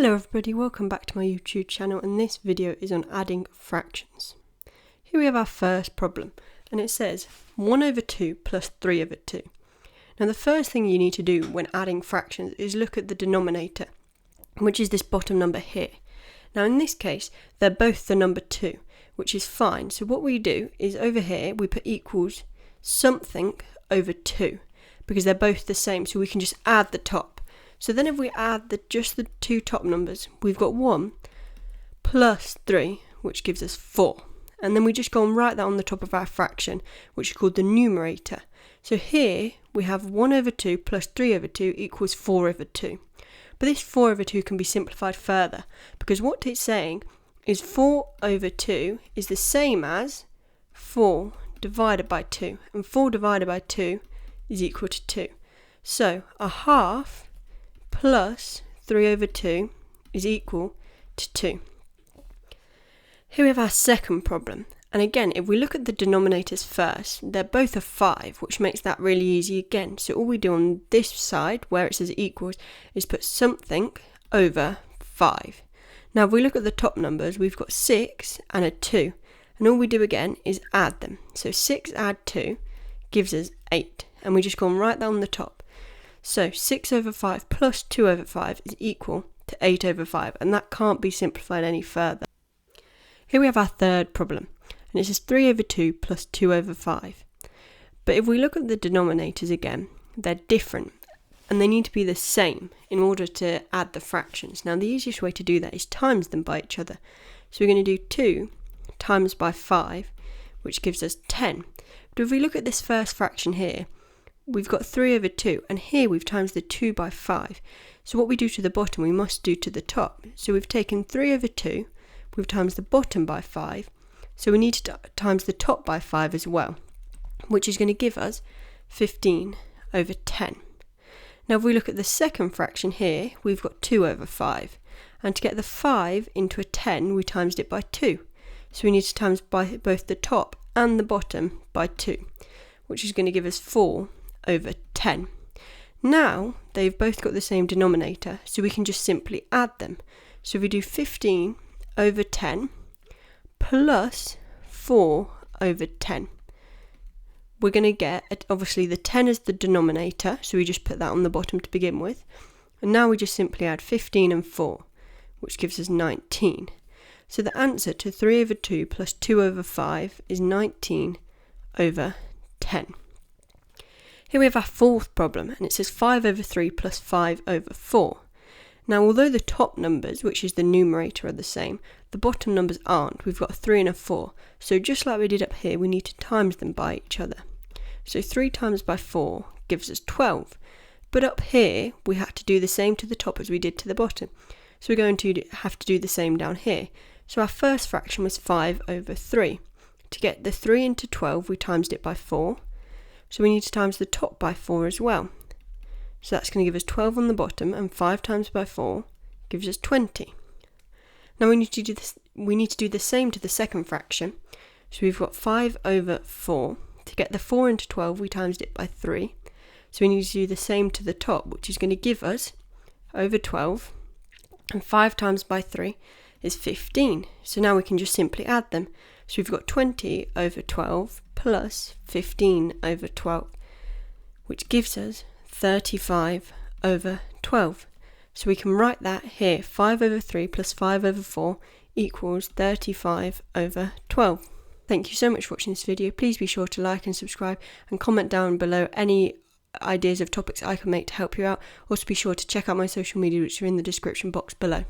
Hello everybody, welcome back to my YouTube channel, and this video is on adding fractions. Here we have our first problem, and it says 1 over 2 plus 3 over 2. Now the first thing you need to do when adding fractions is look at the denominator, which is this bottom number here. Now in this case, they're both the number 2, which is fine. So what we do is over here, we put equals something over 2, because they're both the same, so we can just add the top. So then if we add just the two top numbers, we've got 1 plus 3, which gives us 4. And then we just go and write that on the top of our fraction, which is called the numerator. So here we have 1 over 2 plus 3 over 2 equals 4 over 2. But this 4 over 2 can be simplified further, because what it's saying is 4 over 2 is the same as 4 divided by 2. And 4 divided by 2 is equal to 2. So a half plus 3 over 2 is equal to 2. Here we have our second problem, and again if we look at the denominators first, they're both a 5, which makes that really easy again. So all we do on this side where it says equals is put something over 5. Now if we look at the top numbers, we've got 6 and a 2, and all we do again is add them. So 6 add 2 gives us 8, and we just go and write that on the top. So 6 over 5 plus 2 over 5 is equal to 8 over 5, and that can't be simplified any further. Here we have our third problem, and it says 3 over 2 plus 2 over 5. But if we look at the denominators again, they're different, and they need to be the same in order to add the fractions. Now the easiest way to do that is times them by each other. So we're going to do 2 times by 5, which gives us 10. But if we look at this first fraction here, we've got 3 over 2, and here we've times the 2 by 5. So what we do to the bottom, we must do to the top. So we've taken 3 over 2, we've times the bottom by 5, so we need to times the top by 5 as well, which is going to give us 15 over 10. Now if we look at the second fraction here, we've got 2 over 5, and to get the 5 into a 10, we times it by 2. So we need to times by both the top and the bottom by 2, which is going to give us 4 over 10. Now they've both got the same denominator, so we can just simply add them. So if we do 15 over 10 plus 4 over 10, we're going to get, obviously the 10 is the denominator, so we just put that on the bottom to begin with, and now we just simply add 15 and 4, which gives us 19. So the answer to 3 over 2 plus 2 over 5 is 19 over 10. Here we have our fourth problem, and it says 5 over 3 plus 5 over 4. Now although the top numbers, which is the numerator, are the same, the bottom numbers aren't. We've got a 3 and a 4. So just like we did up here, we need to times them by each other. So 3 times by 4 gives us 12. But up here, we had to do the same to the top as we did to the bottom. So we're going to have to do the same down here. So our first fraction was 5 over 3. To get the 3 into 12, we timesed it by 4. So we need to times the top by 4 as well. So that's going to give us 12 on the bottom, and 5 times by 4 gives us 20. Now we need to do this. We need to do the same to the second fraction. So we've got 5 over 4. To get the 4 into 12, we timesed it by 3. So we need to do the same to the top, which is going to give us over 12, and 5 times by 3 is 15. So now we can just simply add them. So we've got 20 over 12 plus 15 over 12, which gives us 35 over 12. So we can write that here, 5 over 3 plus 5 over 4 equals 35 over 12. Thank you so much for watching this video. Please be sure to like and subscribe, and comment down below any ideas of topics I can make to help you out. Also be sure to check out my social media, which are in the description box below.